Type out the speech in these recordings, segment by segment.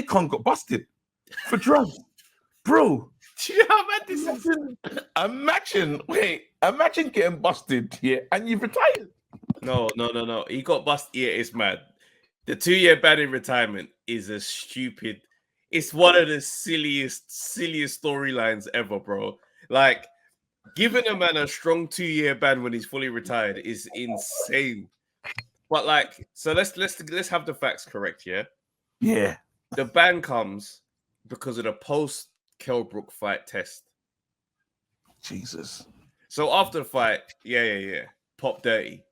Con got busted for drugs, bro. Do you know how bad this is? Imagine getting busted, yeah, and you've retired. No. He got busted. Yeah, it's mad. The 2-year ban in retirement is a stupid. It's one of the silliest storylines ever, bro. Like, giving a man a strong 2-year ban when he's fully retired is insane. But like, so let's have the facts correct, yeah? Yeah. The ban comes because of the post Kelbrook fight test. Jesus. So after the fight, yeah. Pop dirty.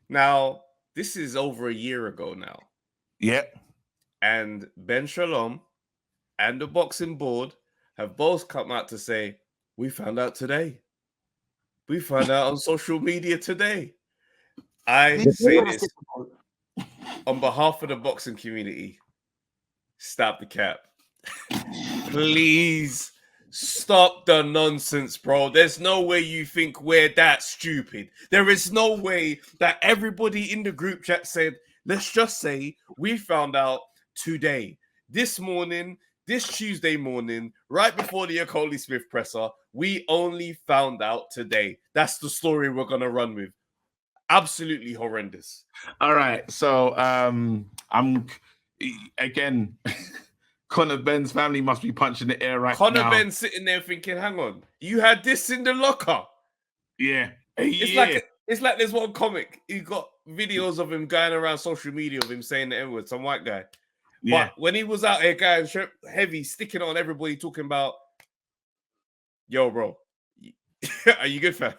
Now, this is over a year ago now. Yep. And Ben Shalom and the boxing board have both come out to say, we found out today. We found out on social media today. I say this on behalf of the boxing community. Stop the cap. Please stop the nonsense, bro. There's no way you think we're that stupid. There is no way that everybody in the group chat said, let's just say we found out today, this morning, this Tuesday morning, right before the Akoli Smith presser, we only found out today. That's the story we're going to run with. Absolutely horrendous. All right. So I'm again, Conor Benn's family must be punching the air right now. Conor Benn sitting there thinking, hang on, you had this in the locker. Yeah. It's like there's one comic. He got videos of him going around social media of him saying the N-word, some white guy. Yeah. But when he was out here going heavy, sticking on everybody, talking about, yo, bro, are you good, fam?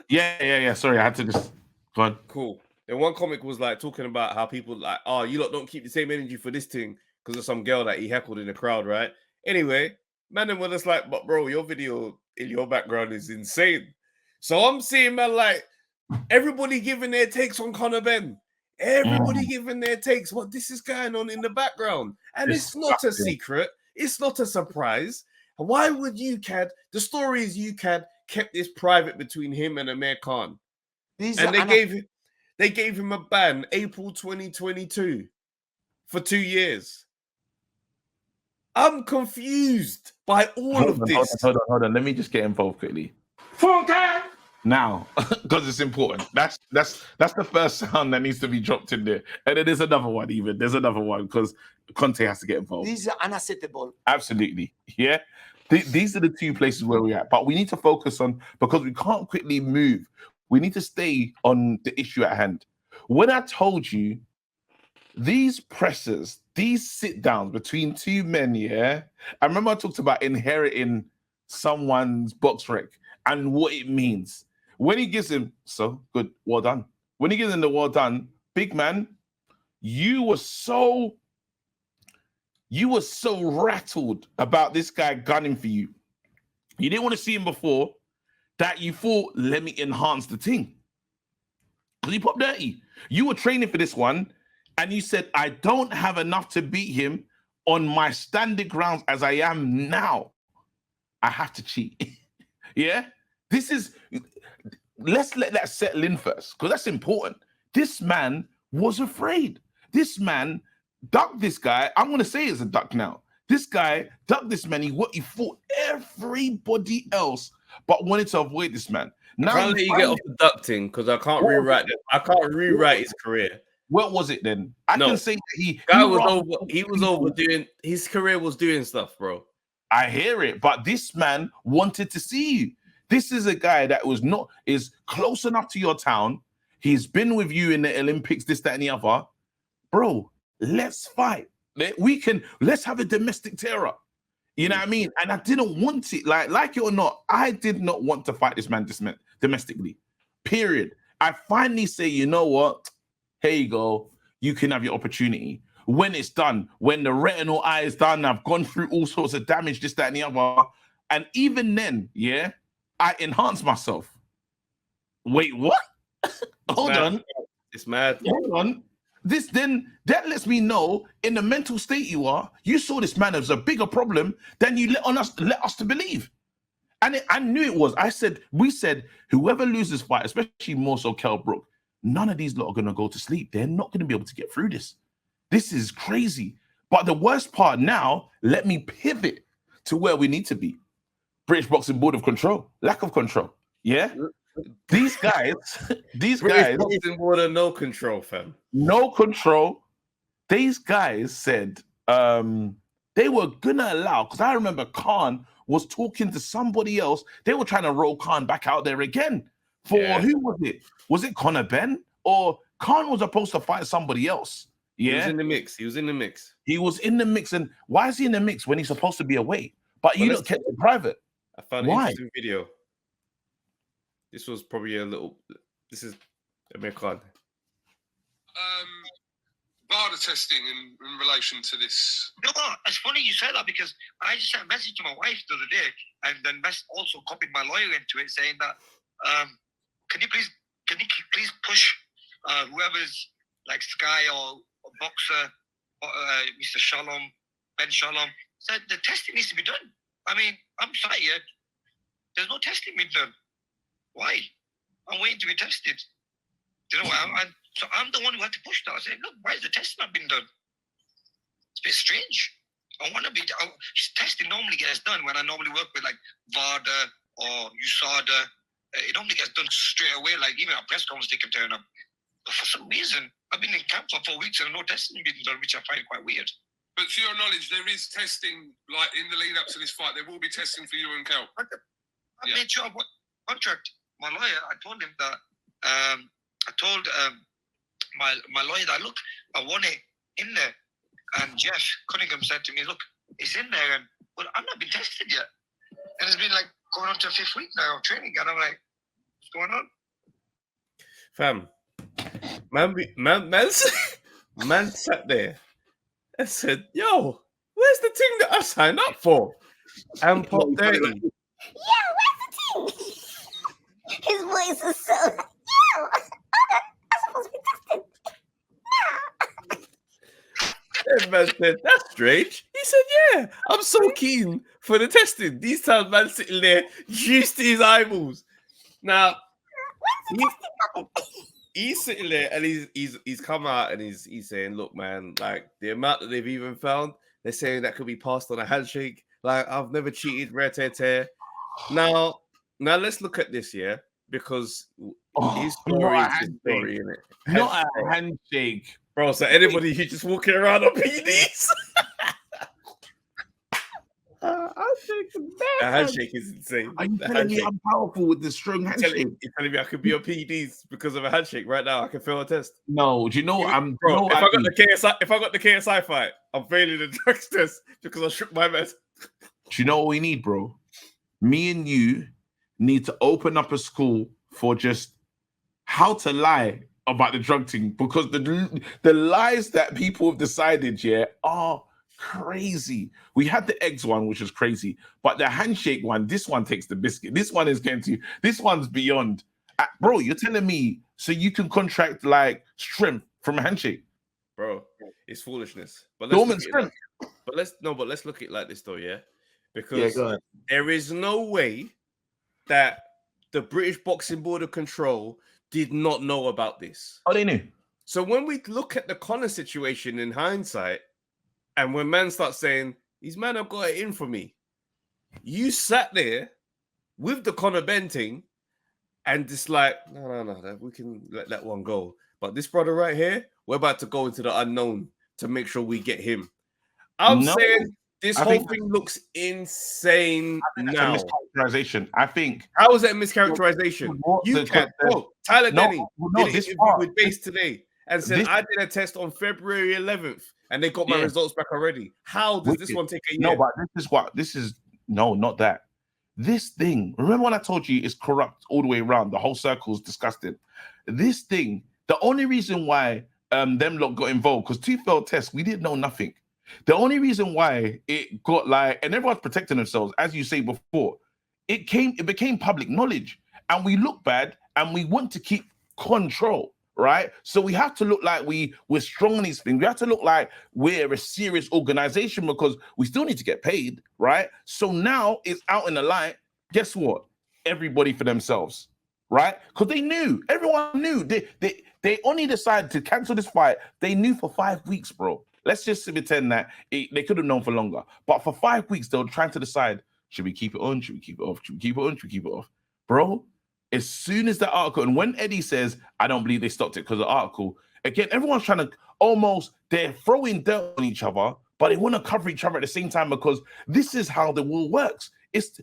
Yeah. Sorry, I had to just go on. Cool. Then one comic was like talking about how people like, oh, you lot don't keep the same energy for this thing because of some girl that he heckled in the crowd, right? Anyway, man, then we're just like, but bro, your video in your background is insane. So I'm seeing, man, like everybody giving their takes on Conor Benn. Everybody giving their takes. What this is going on in the background, and it's not a secret. It's not a surprise. Why would UCAD? The story is UCAD kept this private between him and Amir Khan, they gave him a ban April 2022 for 2 years. I'm confused by all of this. Hold on. Let me just get involved quickly. Now, because it's important. That's the first sound that needs to be dropped in there. And then there's another one even. There's another one because Conte has to get involved. These are unacceptable. Absolutely. Yeah. These are the two places where we're at. But we need to focus on, because we can't quickly move. We need to stay on the issue at hand. When I told you these pressers, these sit-downs between two men, yeah, I remember I talked about inheriting someone's box rec and what it means. When he gives him, so good, well done. When he gives him the well done, big man, you were so rattled about this guy gunning for you. You didn't want to see him before, that you thought, let me enhance the thing. Because he popped dirty. You were training for this one, and you said, I don't have enough to beat him on my standard grounds as I am now. I have to cheat. Yeah? Let's let that settle in first, because that's important. This man was afraid. This man ducked this guy. I'm going to say it's a duck now. This guy ducked this man. He fought everybody else, but wanted to avoid this man. Now, I can't let you get off the duck thing, because I can't rewrite it. I can't rewrite his career. What was it then? I can say that he was overdoing his career, was doing stuff, bro. I hear it, but this man wanted to see you. This is a guy that is close enough to your town. He's been with you in the Olympics, this, that, and the other. Bro, let's fight. Let's have a domestic terror. You know what I mean? And I didn't want it, like it or not, I did not want to fight this man domestically. Period. I finally say, you know what? Here you go. You can have your opportunity. When it's done, when the retinal eye is done, I've gone through all sorts of damage, this, that, and the other. And even then, yeah, I enhance myself. Wait, what? Hold on. It's mad. Hold on. That lets me know in the mental state you are, you saw this man as a bigger problem than you let us to believe. And I knew it was. We said, whoever loses fight, especially more so Kell Brook, none of these lot are going to go to sleep. They're not going to be able to get through this. This is crazy. But the worst part now, let me pivot to where we need to be. British Boxing Board of Control, lack of control. Yeah, these guys, British Boxing Board of no control, fam. No control. These guys said they were gonna allow, because I remember Khan was talking to somebody else. They were trying to roll Khan back out there again. For who was it? Was it Conor Benn? Or Khan was supposed to fight somebody else? Yeah, he was in the mix. He was in the mix. And why is he in the mix when he's supposed to be away? But you don't kept it private. I found an interesting video. This was probably a little. This is Amir Khan. Barter testing in relation to this. No, it's funny you said that because I just sent a message to my wife the other day, and then also copied my lawyer into it, saying that can you please push whoever's like Sky or Boxer, Mr. Shalom, Ben Shalom, said the testing needs to be done. I mean, I'm sat here. There's no testing being done. Why? I'm waiting to be tested. Do you know what? So I'm the one who had to push that. I said, look, why is the testing not been done? It's a bit strange. Testing normally gets done when I normally work with like VADA or USADA. It normally gets done straight away, like even at press conference they can turn up. But for some reason, I've been in camp for 4 weeks and no testing being done, which I find quite weird. But to your knowledge, there is testing, like in the lead up to this fight, there will be testing for you and Kel. I made sure what contract. My lawyer, I told him that, I told my lawyer that, look, I want it in there. And Jeff Cunningham said to me, look, it's in there. And well, I've not been tested yet. And it's been like going on to the 5th week now of training. And I'm like, what's going on? Fam, man sat there and said, yo, where's the thing that I signed up for? And Pop 30. Yeah, where's the thing? His voice is so like, yo, I'm supposed to be tested. And man said, that's strange. He said, yeah, I'm so keen for the testing. These times, man sitting there, juiced to his eyeballs. Now, he's sitting there and he's come out and he's saying, look, man, like the amount that they've even found, they're saying that could be passed on a handshake. Like, I've never cheated, rare tear. Now let's look at this, yeah, because his story is his story, innit? Not a handshake. Bro, so anybody who's just walking around on PDs. A handshake is insane. Are you telling me I'm powerful with this strong handshake? You're telling me I could be on PDs because of a handshake right now? I can fail a test. No, do you know what I'm? Bro, if I got the KSI fight, I'm failing the drugs test because I shook my mess. Do you know what we need, bro? Me and you need to open up a school for just how to lie about the drug thing, because the lies that people have decided, yeah, are crazy. We had the eggs one, which was crazy, but the handshake one, this one takes the biscuit. This one is getting to, this one's beyond. Bro, you're telling me so you can contract like shrimp from a handshake? Bro, it's foolishness. But let's look at it like this though, yeah? Because there is no way that the British Boxing Board of Control did not know about this. Oh, they knew. So when we look at the Conor situation in hindsight, and when man starts saying, these men have got it in for me, you sat there with the Conor Benn thing and just like, no, we can let that one go. But this brother right here, we're about to go into the unknown to make sure we get him. I'm saying this whole thing looks insane now. It's a mischaracterization. I think. How is that a mischaracterization? You can't. Tyler Denny did an interview with Base today and said, I did a test on February 11th and they got my results back already. How does this one take a year? No, but not that. This thing, remember when I told you it's corrupt all the way around? The whole circle is disgusting. This thing, the only reason why them lot got involved, because 2 failed tests, we didn't know nothing. The only reason why it got like, and everyone's protecting themselves, as you say before, it became public knowledge, and we look bad, and we want to keep control, right? So we have to look like we're strong in these things. We have to look like we're a serious organization because we still need to get paid, right? So now it's out in the light. Guess what? Everybody for themselves, right? Because they knew, everyone knew. They only decided to cancel this fight. They knew for 5 weeks, bro. Let's just pretend that they could have known for longer. But for 5 weeks, they were trying to decide, should we keep it on? Should we keep it off? Should we keep it on? Should we keep it off? Bro, as soon as the article, and when Eddie says, I don't believe they stopped it because of the article, again, everyone's trying to they're throwing dirt on each other, but they want to cover each other at the same time because this is how the world works. It's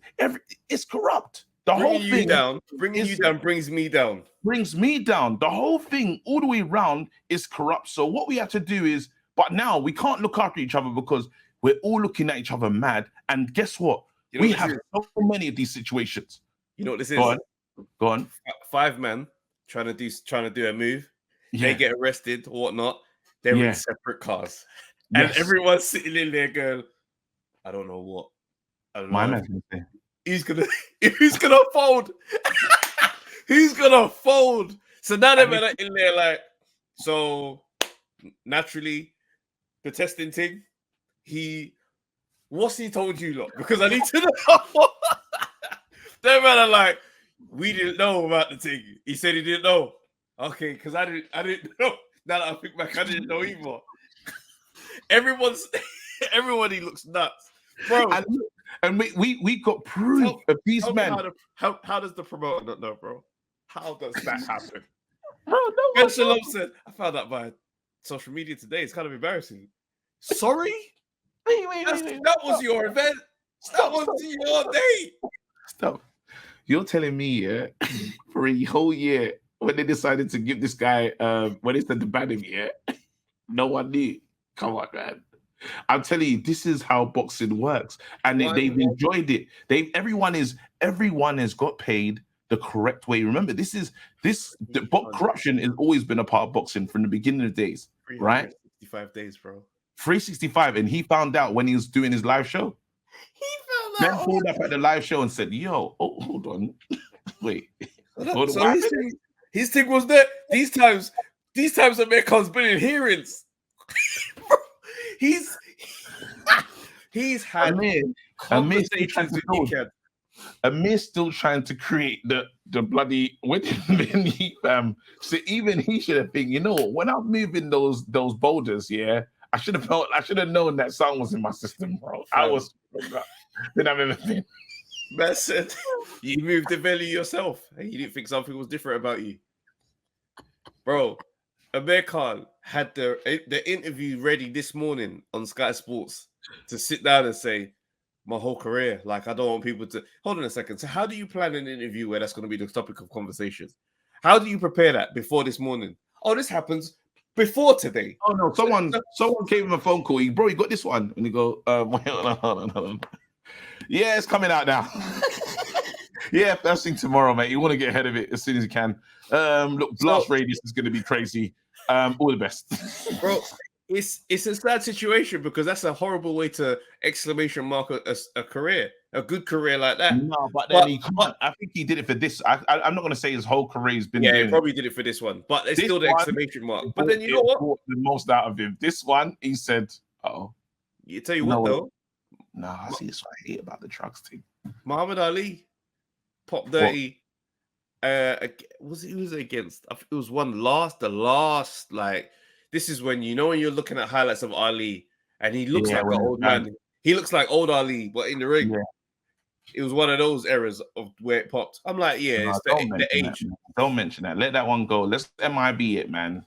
corrupt. The whole thing bringing you down brings me down. Brings me down. The whole thing, all the way around, is corrupt. So what we have to do is, but now we can't look after each other because we're all looking at each other mad. And guess what? We have so many of these situations. You know what this is? Go on. 5 men trying to do a move. Yeah. They get arrested or whatnot. They're in separate cars, and everyone's sitting in there going, "I don't know what. I don't know." My man's gonna say, who's gonna fold? Who's gonna fold? So now they're in there like, so naturally, the testing thing. What's he told you, lot? Because I need to know. They're man like, we didn't know about the thing. He said he didn't know. Okay, because I didn't know. Now that I think back, I didn't know either. Everybody looks nuts, bro. And we got proof of these men. How does the promoter not know, bro? How does that happen? Bro, no. Ben Shalom said, I found out by social media today. It's kind of embarrassing. Sorry? Wait. That was your event. That was your day. Stop. You're telling me, for a whole year, when they decided to give this guy, when they said to ban him, no one knew. Come on, man. I'm telling you, this is how boxing works, and they've enjoyed it. Everyone has got paid the correct way. Remember, corruption has always been a part of boxing from the beginning of the days, right? 365 days, bro. 365, and he found out when he was doing his live show. Then pulled up at the live show and said, "Yo, hold on, wait." So his thing was that these times America's been in hearings. He's had conversations with dickhead. Amir's still trying to create the bloody winning so even he should have been, when I'm moving those boulders, I should have known that song was in my system, bro. Didn't have anything. Man said you moved the belly yourself and you didn't think something was different about you. Bro, Amir Khan had the interview ready this morning on Sky Sports to sit down and say, my whole career, like, I don't want people to... Hold on a second. So how do you plan an interview where that's going to be the topic of conversation? How do you prepare that before this morning? Oh, this happens before today. Oh, no. Someone gave him a phone call. Bro, you got this one? And he go, wait, hold on. Yeah, it's coming out now. Yeah, first thing tomorrow, mate. You want to get ahead of it as soon as you can. Look, blast radius is going to be crazy. All the best. Bro, it's a sad situation because that's a horrible way to exclamation mark a career, a good career like that. No, but then I think he did it for this. I'm not going to say his whole career's been. Yeah, he probably did it for this one, but it's still the exclamation mark. But then you know what? Brought the most out of him. This one, he said, You tell you what though. I see this what I hate about the drugs thing. Muhammad Ali, Pop Dirty. Was it against? I think it was the last. Like, this is when when you're looking at highlights of Ali, and he looks like an old man. He looks like old Ali, but in the ring. Yeah. It was one of those eras of where it popped. I'm like, it's the age. Don't mention that. Let that one go. Let's MIB it, man.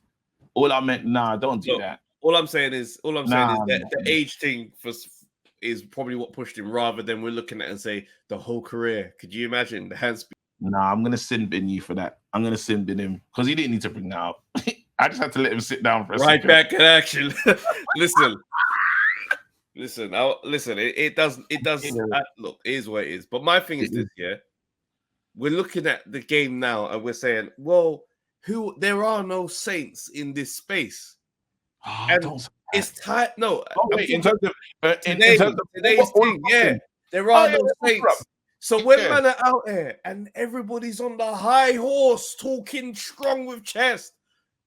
All I meant, don't do that. All I'm saying is that the age thing is probably what pushed him, rather than we're looking at and say the whole career. Could you imagine the hand speed? I'm gonna sin bin you for that. I'm gonna sin bin him because he didn't need to bring that up. I just had to let him sit down for a second. Right back in action. Listen. It does. Look, it is what it is. But my thing is this: we're looking at the game now, and we're saying, "Well, there are no saints in this space." It's tight. No, in terms of today's thing, there are no saints. So when man are out there and everybody's on the high horse talking strong with chest,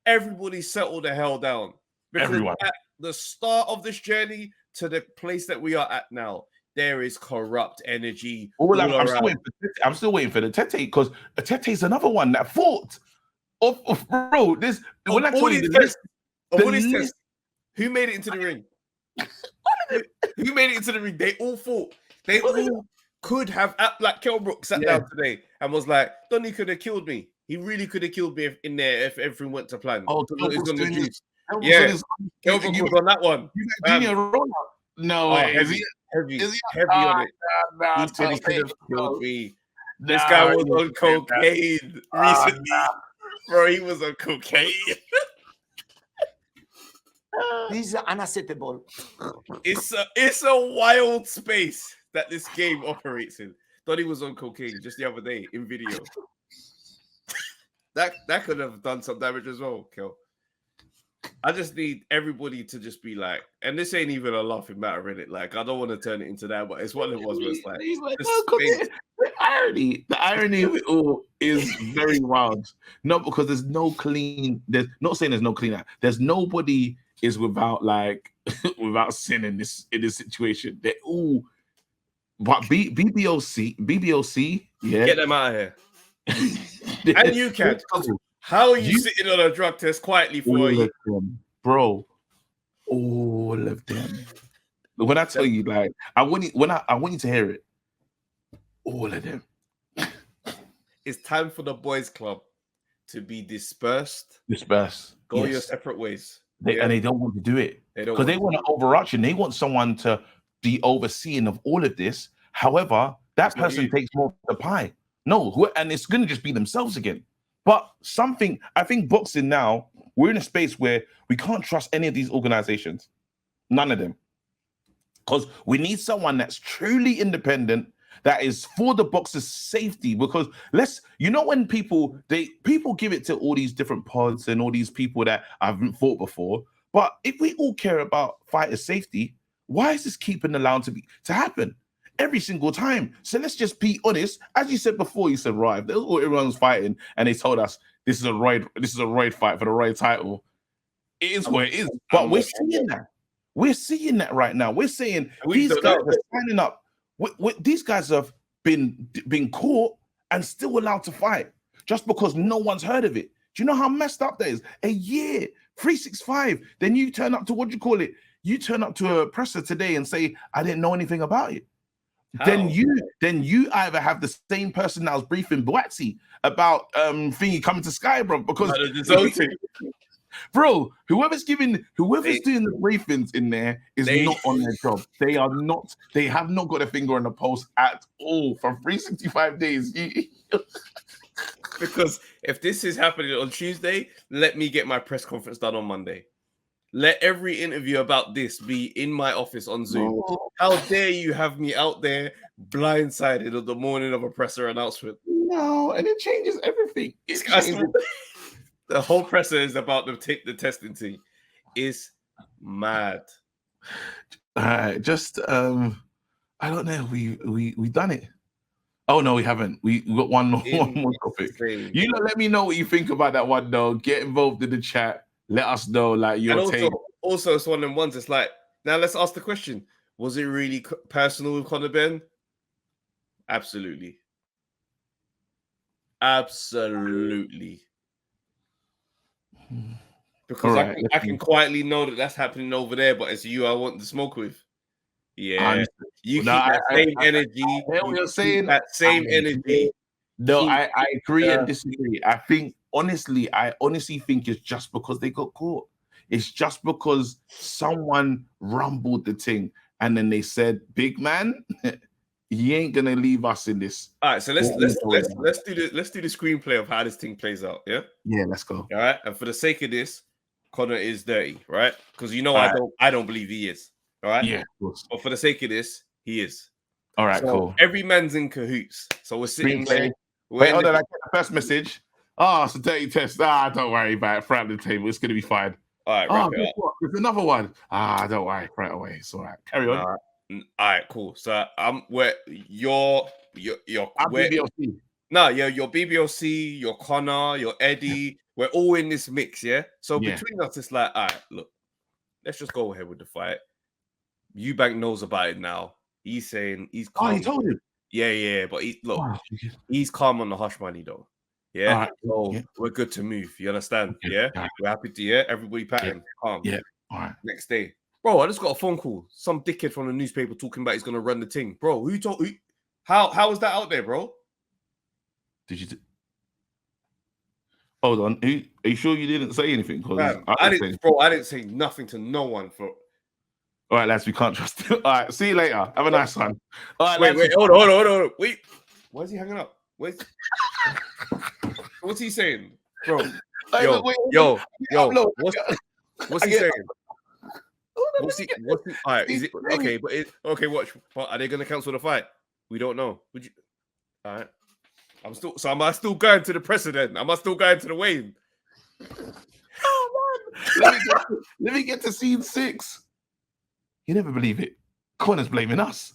everybody settle the hell down. Because everyone. At the start of this journey to the place that we are at now, there is corrupt energy. I'm still waiting for the Tete, because Tete is another one that fought. Bro, this when I told you the list. Who made it into the ring? Who made it into the ring? They all fought. They all could have, like Kell Brook sat down today and was like, Donny could have killed me. He really could have killed me in there if everything went to plan. Oh, He's on the juice. yeah. Kell Brook was on that one. Junior Roller. No way. Heavy on it. He said he could have killed me. This guy was on cocaine recently. Bro, he was on cocaine. This is unacceptable. It's a wild space that this game operates in. Thought he was on cocaine just the other day in video. that could have done some damage as well, Kel. I just need everybody to just be like, and this ain't even a laughing matter in it. Like, I don't want to turn it into that, but it's one of those where it's like, the irony of it all is very wild. Not because there's no clean. There's not saying there's no clean out. There's nobody is without like without sin in this situation. They're all, but BBOC, yeah, get them out of here. And you can. How are you sitting on a drug test quietly for a year? Bro, all of them. When I tell you, like, I want you to hear it. All of them. It's time for the boys' club to be dispersed. Go your separate ways. And they don't want to do it. Because they want an overarching. They want someone to be overseeing of all of this. However, that person takes more of the pie. No, and it's going to just be themselves again. But I think boxing now, we're in a space where we can't trust any of these organizations. None of them. Because we need someone that's truly independent, that is for the boxer's safety. Because when people give it to all these different pods and all these people that haven't fought before. But if we all care about fighters' safety, why is this keeping allowed to happen every single time? So let's just be honest. As you said before, you said, right, everyone's fighting and they told us this is a roid fight for the roid title. It is what it is. But we're seeing that. We're seeing that right now. We're saying these guys are signing up. These guys have been caught and still allowed to fight just because no one's heard of it. Do you know how messed up that is? A year, 365. Then you turn up to You turn up to a presser today and say, I didn't know anything about it. How? Then you either have the same person that was briefing Boatsy about thingy coming to Sky, bro, because bro, whoever's doing the briefings in there is not on their job. They have not got a finger on the pulse at all for 365 days. Because if this is happening on Tuesday, let me get my press conference done on Monday. Let every interview about this be in my office on Zoom. How dare you have me out there blindsided on the morning of a presser announcement? No, and it changes everything. The whole presser is about to take the testing thing. It's mad. All right, just I don't know. We done it. Oh no, we haven't. We got one more topic. You let me know what you think about that one, though. Get involved in the chat. Let us know, like, your take. Also, it's one of them ones. It's like, now let's ask the question: was it really personal with Conor Benn? Absolutely. Because I can quietly know that that's happening over there, but it's you I want to smoke with. Yeah, you keep that same energy. You're saying that same energy. No, I agree and disagree. I honestly think it's just because they got caught. It's just because someone rumbled the thing and then they said, "Big man, he ain't gonna leave us in this." All right, so let's do the screenplay of how this thing plays out. Yeah, let's go. All right, and for the sake of this, Conor is dirty, right? Because I don't believe he is. All right, yeah, of course. But for the sake of this, he is. All right, cool. Every man's in cahoots. So we're sitting there. Wait, hold on. I get the first message. It's a dirty test. Don't worry about it. Throw it on the table. It's gonna be fine. All right, there's another one. Don't worry. Right away. It's all right. Carry on. All right, cool. So where you're BBOC. No, your BBOC, your Conor, your Eddie. We're all in this mix, yeah. So between us, it's like, all right, look, let's just go ahead with the fight. Eubank knows about it now. He's saying he's calm. He told him. Yeah, but he's calm on the hush money though. Yeah, so we're good to move. You understand? Yeah, we're happy to everybody patting calm. Yeah, All right. Next day, bro, I just got a phone call. Some dickhead from the newspaper talking about he's gonna run the thing, bro. Who told? How was that out there, bro? Did you? Hold on. Are you sure you didn't say anything? Man, I didn't say nothing to no one. For all right, lads, we can't trust him. All right, see you later. Have a nice one. All right, wait, lads, hold on. Wait, why is he hanging up? What's he saying, bro? Yo, what's he saying? What's he? All right, is it okay? Okay. Watch. But are they gonna cancel the fight? We don't know. Would you? All right. Am I still going to the precedent? Am I still going to the weigh-in? Oh man, let me get to scene 6. You never believe it. Conor's blaming us.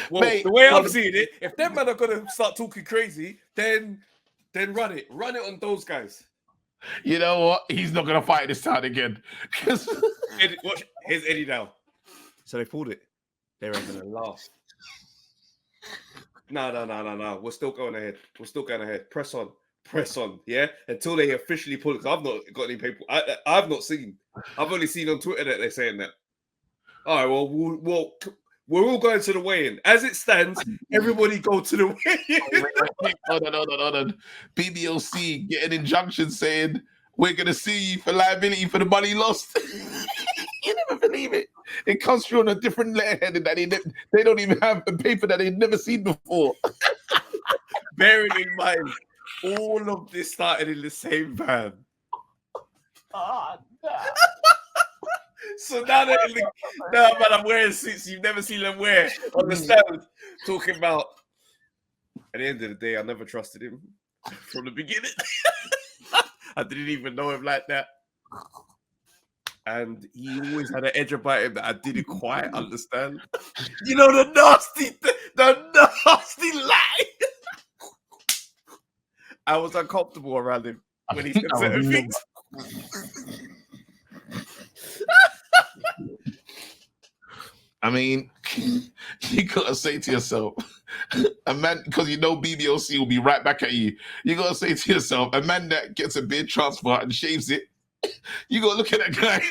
Well, Mate, the way I'm seeing it, if them men are gonna start talking crazy, then run it on those guys. You know what? He's not gonna fight this time again. Here's Eddie now. So they pulled it. They're gonna laugh. No. We're still going ahead. Press on. Yeah, until they officially pull it. I've not got any people. I've not seen. I've only seen on Twitter that they're saying that. All right. Well, we're all going to the weigh-in. As it stands, everybody go to the weigh-in. Hold on. BBOC get an injunction saying we're gonna sue you for liability for the money lost. You never believe it. It comes through on a different letterhead that they don't even have a paper that they've never seen before. Bearing in mind, all of this started in the same van. Oh, no. So now man, I'm wearing suits you've never seen them wear on the stand, talking about. At the end of the day, I never trusted him from the beginning. I didn't even know him like that. And he always had an edge about him that I didn't quite understand. You know, the nasty lie. I was uncomfortable around him when he said certain things. I mean, you gotta say to yourself, a man, because you know BBOC will be right back at you. You gotta say to yourself, a man that gets a beard transplant and shaves it, you gotta look at that guy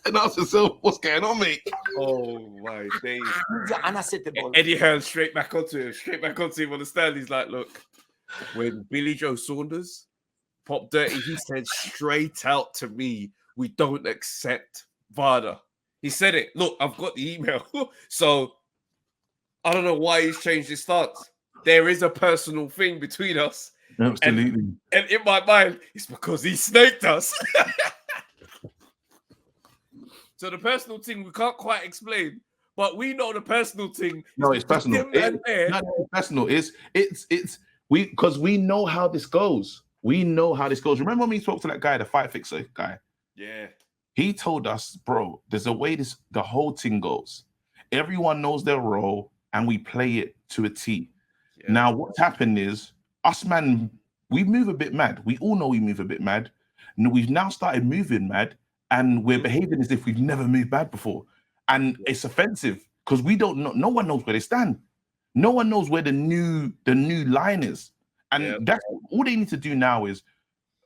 and ask yourself, what's going on, mate? Oh my days. It's unacceptable. Eddie Hearn straight back onto him on the stand. He's like, look, when Billy Joe Saunders popped dirty, he said straight out to me, we don't accept VADA. He said it. Look, I've got the email. So I don't know why he's changed his stance. There is a personal thing between us. Absolutely. And in my mind, it's because he snaked us. So the personal thing we can't quite explain, but we know the personal thing. No, it's personal. It's personal. It's because we know how this goes. We know how this goes. Remember when we spoke to that guy, the fight fixer guy? Yeah. He told us, bro, there's a way the whole thing goes. Everyone knows their role and we play it to a T. Yeah. Now, what's happened is us, man, we move a bit mad. We all know we move a bit mad. And we've now started moving mad and we're behaving as if we've never moved mad before. And it's offensive because we don't know. No one knows where they stand. No one knows where the new line is. And that's all they need to do now is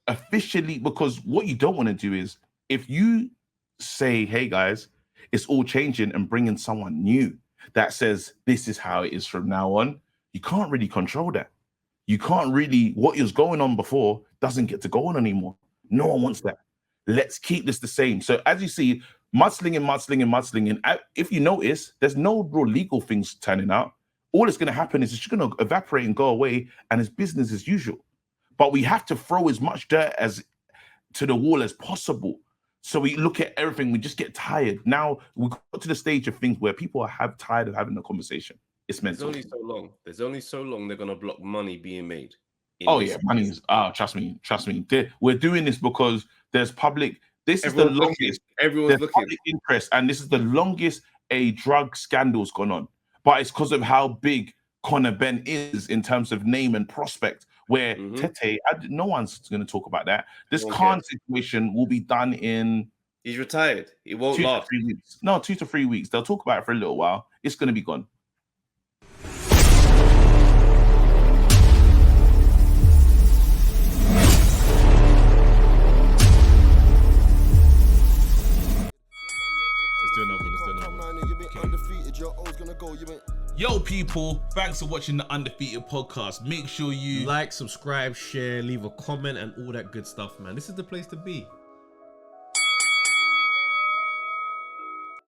officially, because what you don't want to do is if you say, hey guys, it's all changing and bringing someone new that says this is how it is from now on, you can't really control that. You can't really, what was going on before doesn't get to go on anymore. No one wants that. Let's keep this the same. So as you see, mudslinging. If you notice, there's no real legal things turning out. All that's going to happen is it's just going to evaporate and go away and it's business as usual. But we have to throw as much dirt to the wall as possible. So we look at everything, we just get tired. Now we got to the stage of things where people are tired of having a conversation. It's mental. There's only so long they're going to block money being made. Oh yeah, money is, trust me. We're doing this because there's public, everyone's the longest. Everyone's looking. Public interest, and this is the longest a drug scandal's gone on. But it's because of how big Conor Benn is in terms of name and prospect, where Tete, no one's going to talk about that. This Khan situation will be done in... He's retired. It won't last. 2 to 3 weeks. No, 2 to 3 weeks. They'll talk about it for a little while. It's going to be gone. VGO's gonna go, you ain't. Yo, people, thanks for watching the Undefeated podcast. Make sure you like, subscribe, share, leave a comment, and all that good stuff, man. This is the place to be.